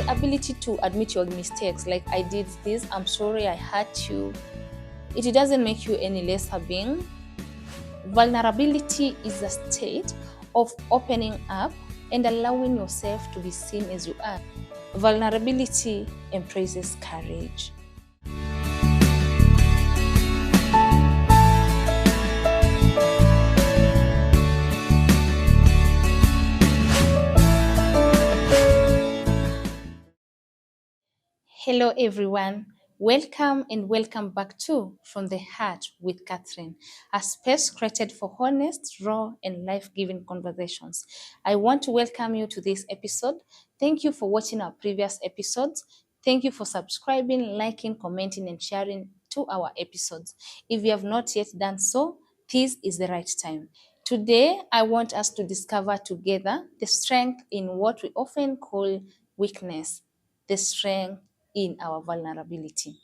the ability to admit your mistakes, like I did this, I'm sorry, I hurt you. It doesn't make you any less a being. Vulnerability is a state of opening up and allowing yourself to be seen as you are. Vulnerability embraces courage. Hello, everyone. Welcome and welcome back to From the Heart with Catherine, a space created for honest, raw, and life giving conversations. I want to welcome you to this episode. Thank you for watching our previous episodes. Thank you for subscribing, liking, commenting, and sharing to our episodes. If you have not yet done so, this is the right time. Today, I want us to discover together the strength in what we often call weakness, the strength in our vulnerability.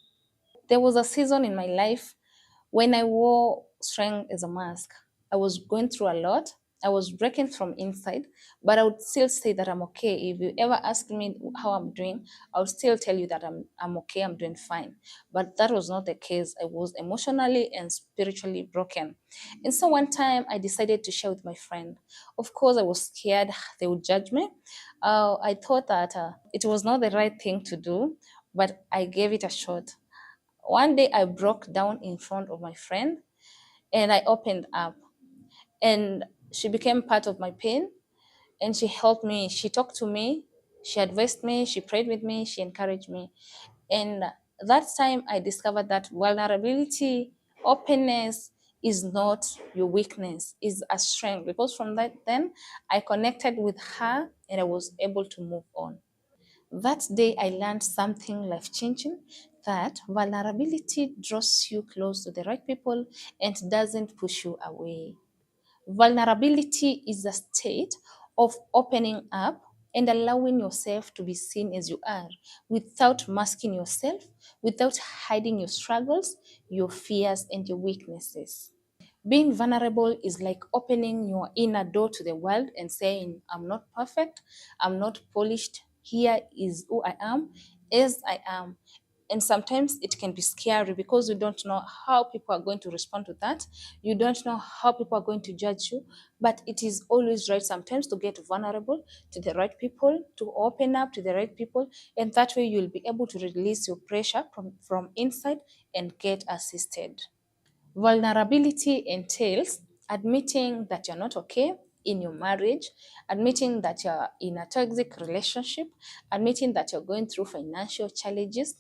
There was a season in my life when I wore strength as a mask. I was going through a lot. I was breaking from inside, but I would still say that I'm okay. If you ever ask me how I'm doing, I would still tell you that I'm okay, I'm doing fine. But that was not the case. I was emotionally and spiritually broken. And so one time I decided to share with my friend. Of course, I was scared they would judge me. I thought that it was not the right thing to do, but I gave it a shot. One day I broke down in front of my friend and I opened up, and she became part of my pain, and she helped me. She talked to me, she advised me, she prayed with me, she encouraged me. And that time I discovered that vulnerability, openness is not your weakness, is a strength. Because from that then I connected with her and I was able to move on. That day, I learned something life changing, that vulnerability draws you close to the right people and doesn't push you away. Vulnerability is a state of opening up and allowing yourself to be seen as you are without masking yourself, without hiding your struggles, your fears, and your weaknesses. Being vulnerable is like opening your inner door to the world and saying, I'm not perfect, I'm not polished, here is who I am, as I am. And sometimes it can be scary because you don't know how people are going to respond to that. You don't know how people are going to judge you. But it is always right sometimes to get vulnerable to the right people, to open up to the right people. And that way you'll be able to release your pressure from inside and get assisted. Vulnerability entails admitting that you're not okay in your marriage, admitting that you're in a toxic relationship, admitting that you're going through financial challenges,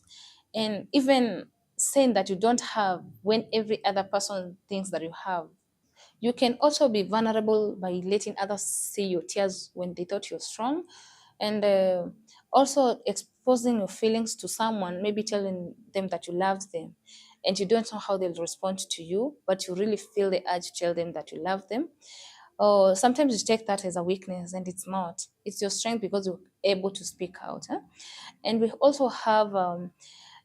and even saying that you don't have when every other person thinks that you have. You can also be vulnerable by letting others see your tears when they thought you're strong, and also exposing your feelings to someone, maybe telling them that you love them and you don't know how they'll respond to you, but you really feel the urge to tell them that you love them. Or sometimes you take that as a weakness, and it's not. It's your strength because you're able to speak out. And we also have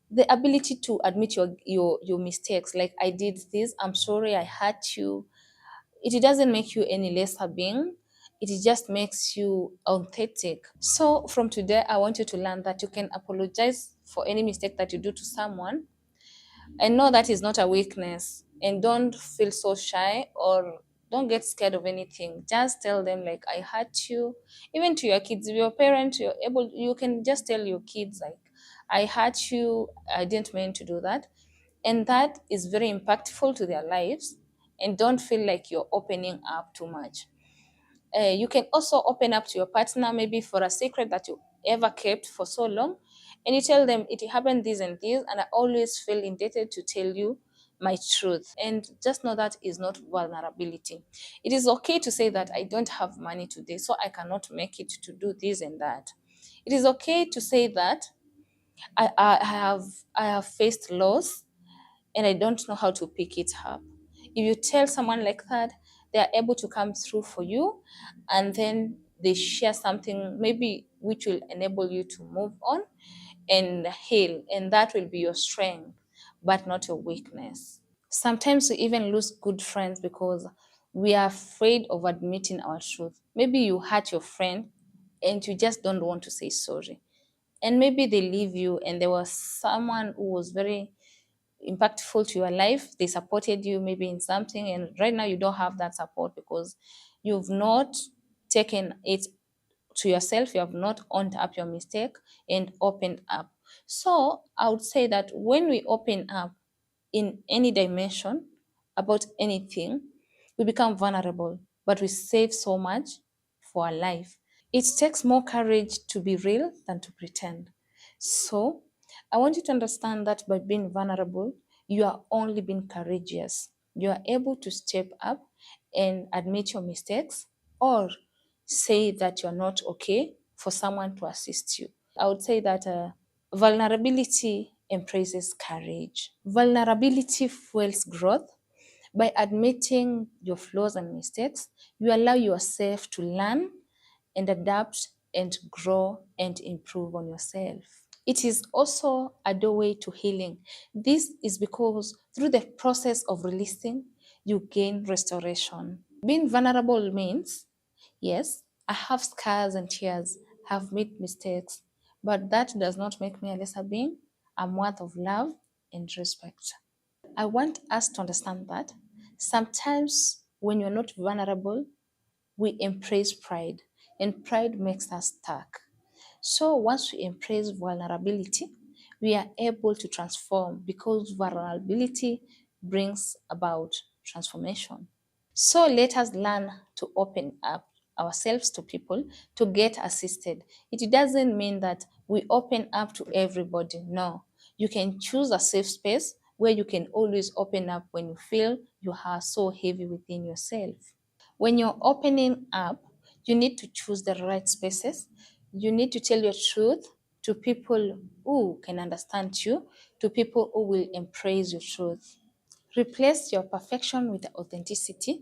the ability to admit your mistakes. Like I did this, I'm sorry, I hurt you. It doesn't make you any less a being. It just makes you authentic. So from today, I want you to learn that you can apologize for any mistake that you do to someone. I know that is not a weakness, and don't feel so shy or don't get scared of anything. Just tell them like I hurt you. Even to your kids, if you're a parent, you can just tell your kids like I hurt you. I didn't mean to do that, and that is very impactful to their lives. And don't feel like you're opening up too much. You can also open up to your partner, maybe for a secret that you ever kept for so long, and you tell them it happened this and this, and I always feel indebted to tell you my truth. And just know that is not vulnerability. It is okay to say that I don't have money today, so I cannot make it to do this and that. It is okay to say that I have faced loss and I don't know how to pick it up. If you tell someone like that, they are able to come through for you, and then they share something maybe which will enable you to move on and heal, and that will be your strength, but not your weakness. Sometimes we even lose good friends because we are afraid of admitting our truth. Maybe you hurt your friend and you just don't want to say sorry. and maybe they leave you, and there was someone who was very impactful to your life. They supported you maybe in something, and right now you don't have that support because you've not taken it to yourself, you have not owned up your mistake and opened up. So I would say that when we open up in any dimension about anything, we become vulnerable, but we save so much for our life. It takes more courage to be real than to pretend. So I want you to understand that by being vulnerable, you are only being courageous. You are able to step up and admit your mistakes, or say that you're not okay for someone to assist you. I would say that vulnerability embraces courage. Vulnerability fuels growth. By admitting your flaws and mistakes, you allow yourself to learn and adapt and grow and improve on yourself. It is also a doorway to healing. This is because through the process of releasing, you gain restoration. Being vulnerable means, yes, I have scars and tears, have made mistakes, but that does not make me a lesser being. I'm worth of love and respect. I want us to understand that sometimes when you're not vulnerable, we embrace pride, and pride makes us stuck. So once we embrace vulnerability, we are able to transform because vulnerability brings about transformation. So let us learn to open up ourselves to people to get assisted. It doesn't mean that we open up to everybody. No. You can choose a safe space where you can always open up when you feel you are so heavy within yourself. When you're opening up, you need to choose the right spaces. You need to tell your truth to people who can understand you, to people who will embrace your truth. Replace your perfection with authenticity.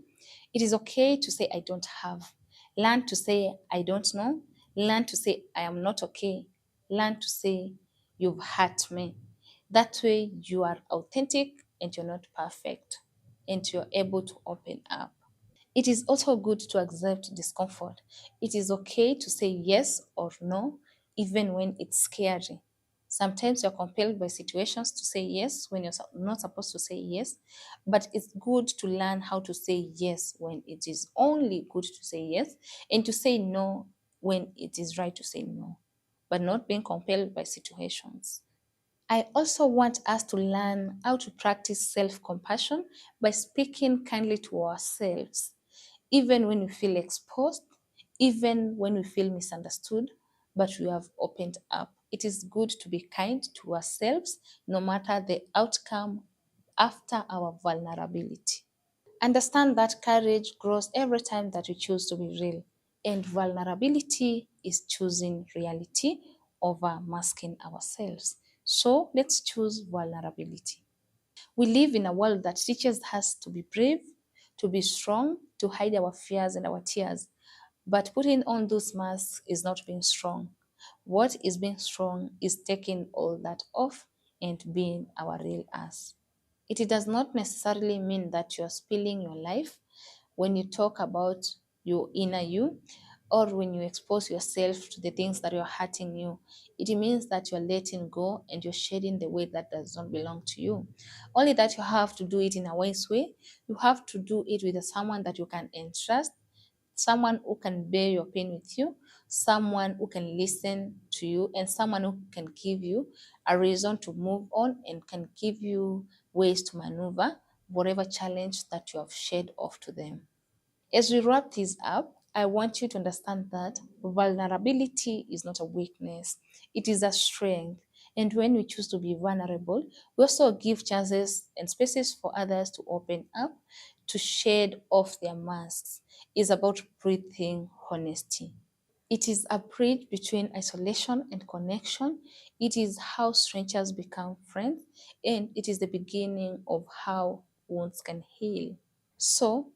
It is okay to say, I don't have. Learn to say, I don't know. Learn to say, I am not okay. Learn to say, you've hurt me. That way, you are authentic and you're not perfect, and you're able to open up. It is also good to accept discomfort. It is okay to say yes or no, even when it's scary. Sometimes you're compelled by situations to say yes when you're not supposed to say yes, but it's good to learn how to say yes when it is only good to say yes, and to say no when it is right to say no, but not being compelled by situations. I also want us to learn how to practice self compassion by speaking kindly to ourselves, even when we feel exposed, even when we feel misunderstood, but we have opened up. It is good to be kind to ourselves, no matter the outcome after our vulnerability. Understand that courage grows every time that we choose to be real, and vulnerability is choosing reality over masking ourselves. So let's choose vulnerability. We live in a world that teaches us to be brave, to be strong, to hide our fears and our tears. But putting on those masks is not being strong. What is being strong is taking all that off and being our real us. It does not necessarily mean that you're spilling your life when you talk about your inner you, or when you expose yourself to the things that are hurting you. It means that you're letting go and you're shedding the weight that does not belong to you. Only that you have to do it in a wise way. You have to do it with someone that you can entrust, someone who can bear your pain with you, someone who can listen to you, and someone who can give you a reason to move on and can give you ways to maneuver whatever challenge that you have shared off to them. As we wrap this up, I want you to understand that vulnerability is not a weakness, it is a strength. And when we choose to be vulnerable, we also give chances and spaces for others to open up, to shed off their masks. It's about breathing honesty. It is a bridge between isolation and connection. It is how strangers become friends, and it is the beginning of how wounds can heal. So,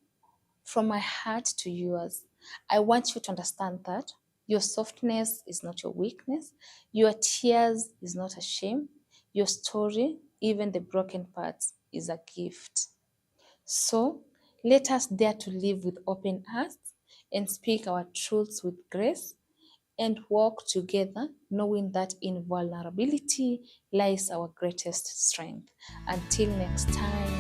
from my heart to yours, I want you to understand that your softness is not your weakness, your tears is not a shame, your story, even the broken parts, is a gift. So let us dare to live with open hearts and speak our truths with grace and walk together, knowing that in vulnerability lies our greatest strength. Until next time.